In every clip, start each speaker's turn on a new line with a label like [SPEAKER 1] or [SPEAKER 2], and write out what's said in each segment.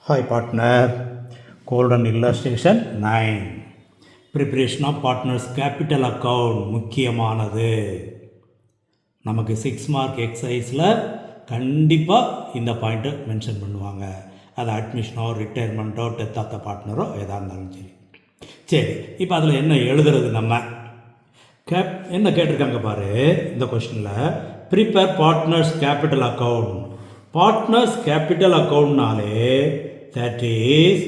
[SPEAKER 1] Hi partner, Golden illustration 9. Preparation of partner's capital account முக்கியமானது. நமக்கு 6 mark எக்ஸசைஸில் கண்டிப்பாக இந்த பாயிண்ட்டை மென்ஷன் பண்ணுவாங்க. அது அட்மிஷனோ ரிட்டையர்மெண்ட்டோ டெத் ஆஃப் த பார்ட்னரோ எதாக இருந்தாலும் சரி. சரி, இப்போ அதில் என்ன எழுதுறது நம்ம என்ன கேட்டிருக்காங்க பாரு இந்த கொஸ்டினில். Prepare partners capital account. Partners capital அக்கௌண்ட்னாலே தட் இஸ்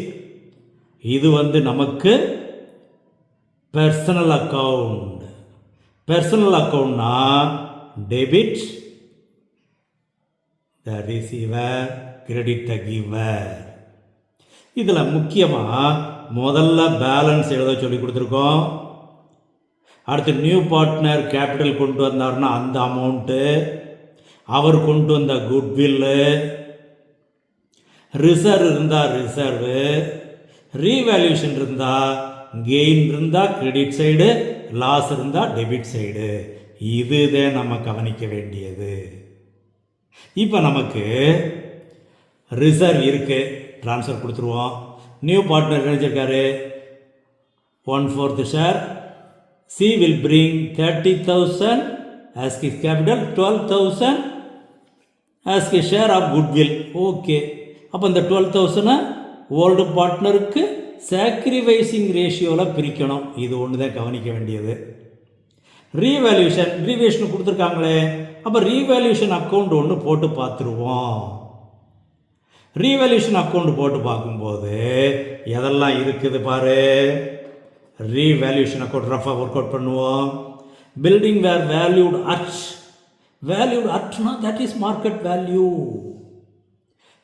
[SPEAKER 1] இது நமக்கு பர்சனல் அக்கௌண்ட். பர்சனல் அக்கௌண்ட்னா debit the receiver, credit the giver. இதில் முக்கியமாக முதல்ல பேலன்ஸ் எழுத சொல்லி கொடுத்துருக்கோம். அடுத்து நியூ பார்ட்னர் கேபிட்டல் கொண்டு வந்தார்னா அந்த அமௌண்ட்டு, அவர் கொண்டு வந்த குட்வில்லு, ரிசர்வ் இருந்தால் ரிசர்வு, ரீவேல்யூஷன் இருந்தால் கெயின் இருந்தால் கிரெடிட் சைடு, லாஸ் இருந்தால் டெபிட் சைடு. இதுதான் நம்ம கவனிக்க வேண்டியது. இப்போ நமக்கு ரிசர்வ் இருக்குது, ட்ரான்ஸ்ஃபர் கொடுத்துருவோம். நியூ பார்ட்னர் நினைச்சிருக்காரு 1/4 share. C will bring 30,000 as his capital, 12,000 as his share of goodwill. Okay, அப்போ இந்த 12,000 ஓல்டு பார்ட்னருக்கு சாக்ரிஃபைசிங் ரேஷியோவில் பிரிக்கணும். இது ஒன்று தான் கவனிக்க வேண்டியது. ரீவேல்யூஷன் கொடுத்துருக்காங்களே, அப்போ ரீவேல்யூஷன் அக்கௌண்ட் ஒன்று போட்டு பார்த்துருவோம். ரீவேல்யூஷன் அக்கௌண்ட் போட்டு பார்க்கும்போது எதெல்லாம் இருக்குது பாரு. ரீவேல்யூஷன் அக்கௌண்ட் ரஃபாக ஒர்க் அவுட் பண்ணுவோம். பில்டிங் வேர் வேல்யூட் அட்னா தட் இஸ் மார்க்கெட் வேல்யூ.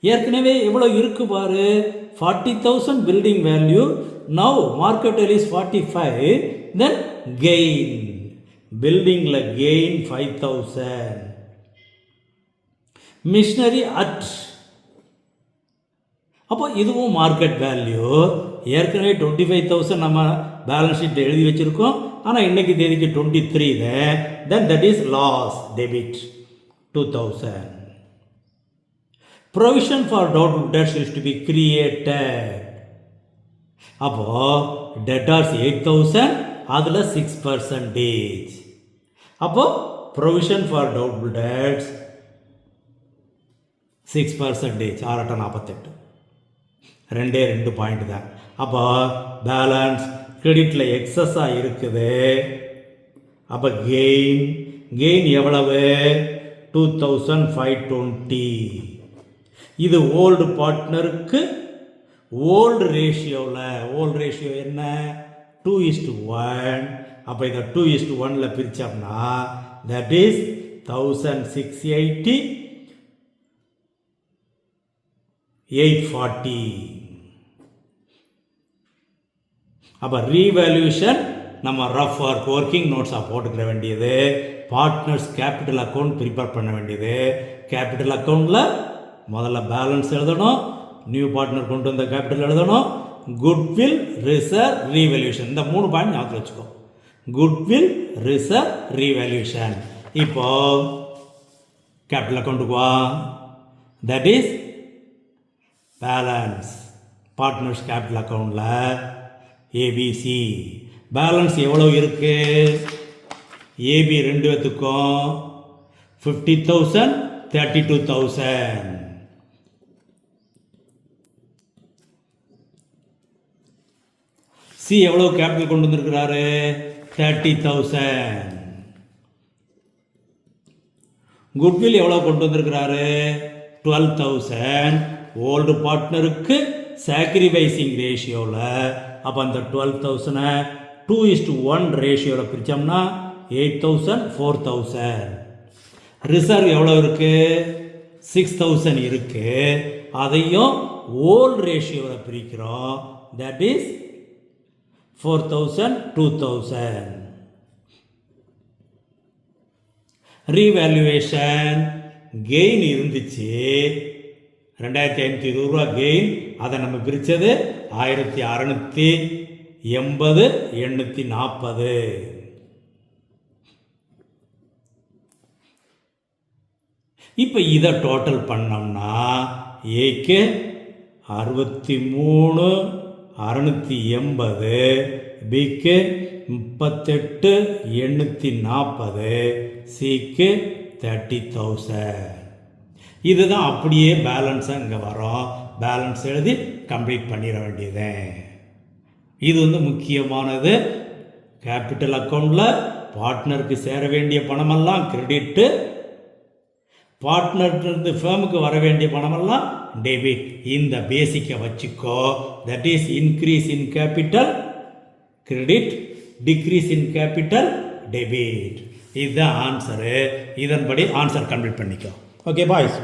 [SPEAKER 1] ஏற்கனவே எவ்வளோ இருக்கு பாரு, 40,000 building value. Now market value is 45. Then gain, பில்டிங்கில் கெயின் 5,000. மிஷினரி அட், அப்போ இதுவும் மார்க்கெட் வேல்யூ. ஏற்கனவே 25,000 நம்ம பேலன்ஸ் ஷீட் எழுதி வச்சுருக்கோம். ஆனால் இன்னைக்கு தேதிக்கு 23 then that is loss, debit 2,000. Provision for doubtful debts is to be created. அப்போ debtors 8,000, அதில் 6%. அப்போ provision for doubtful debts 6%, 6/48. 2 point தான். அப்போ பேலன்ஸ் கிரெடிட்டில் எக்ஸஸாக இருக்குது. அப்போ கெயின் எவ்வளவு? 2,520. இது ஓல்டு பார்ட்னருக்கு ஓல்டு ரேஷியோ என்ன? 2:1. அப்போ இதை 2:1 பிரித்தோம்னா தட் இஸ் 1,680, 840. அப்போ ரீவேல்யூஷன் நம்ம ரஃப் ஒர்க்கிங் நோட்ஸாக போட்டுக்கிற வேண்டியது. பார்ட்னர்ஸ் கேபிட்டல் அக்கௌண்ட் ப்ரிப்பேர் பண்ண வேண்டியது. கேபிட்டல் அக்கௌண்ட்டில் முதல்ல பேலன்ஸ் எழுதணும், நியூ பார்ட்னர் கொண்டு வந்த கேபிட்டல் எழுதணும், குட்வில், ரிசர்வ், ரீவேல்யூஷன். இந்த 3 பாயிண்ட் ஞாபகம் வச்சுக்கோ. Goodwill, reserve, revaluation. இப்போ கேபிட்டல் அக்கௌண்ட்டுக்கு வா. That is balance. Partners capital அக்கௌண்ட்டில் ஏபிசி பேலன்ஸ் எவ்வளோ இருக்கு? ஏபி 2 பேத்துக்கும் 50,000, 32,000. சி எவ்வளோ கேபிட்டல் கொண்டு வந்திருக்கிறாரு? 30,000. குட்வில் எவ்வளோ கொண்டு வந்திருக்கிறாரு? 12,000. ஓல்டு பார்ட்னருக்கு சாக்ரிஃபைசிங் ரேஷியோவில். அப்போ அந்த 12,000 2:1 ரேஷியோவில் பிரித்தோம்னா 8,000, 4,000. ரிசர்வ் எவ்வளோ இருக்குது? 6,000 இருக்குது. அதையும் ஓல்டு ரேஷியோவில் பிரிக்கிறோம். That is 4,000, 2,000. ரீவேல்யூவேஷன் கெயின் இருந்துச்சு, 2,520 ரூபா கெயின். அதை நம்ம பிரித்தது 1,680, 840. இப்போ இதை டோட்டல் பண்ணோம்னா ஏக்கு 63 680, பிக்கு 38 840, சிக்கு 30,000. இதுதான் அப்படியே பேலன்ஸாக இங்கே வரும். பேலன்ஸ் எழுதி கம்ப்ளீட் பண்ணிட வேண்டியது. இது முக்கியமானது. கேபிட்டல் அக்கௌண்ட்டில் பார்ட்னருக்கு சேர வேண்டிய பணமெல்லாம் கிரெடிட்டு, பார்ட்னர்லேருந்து ஃபேமுக்கு வர வேண்டிய பணமெல்லாம் டெபிட். இந்த பேசிக்கை வச்சுக்கோ. That is increase in capital credit, decrease in capital debit. இதுதான் ஆன்சரு. இதன்படி ஆன்சர் கம்ப்ளீட் பண்ணிக்கோ. Okay boys.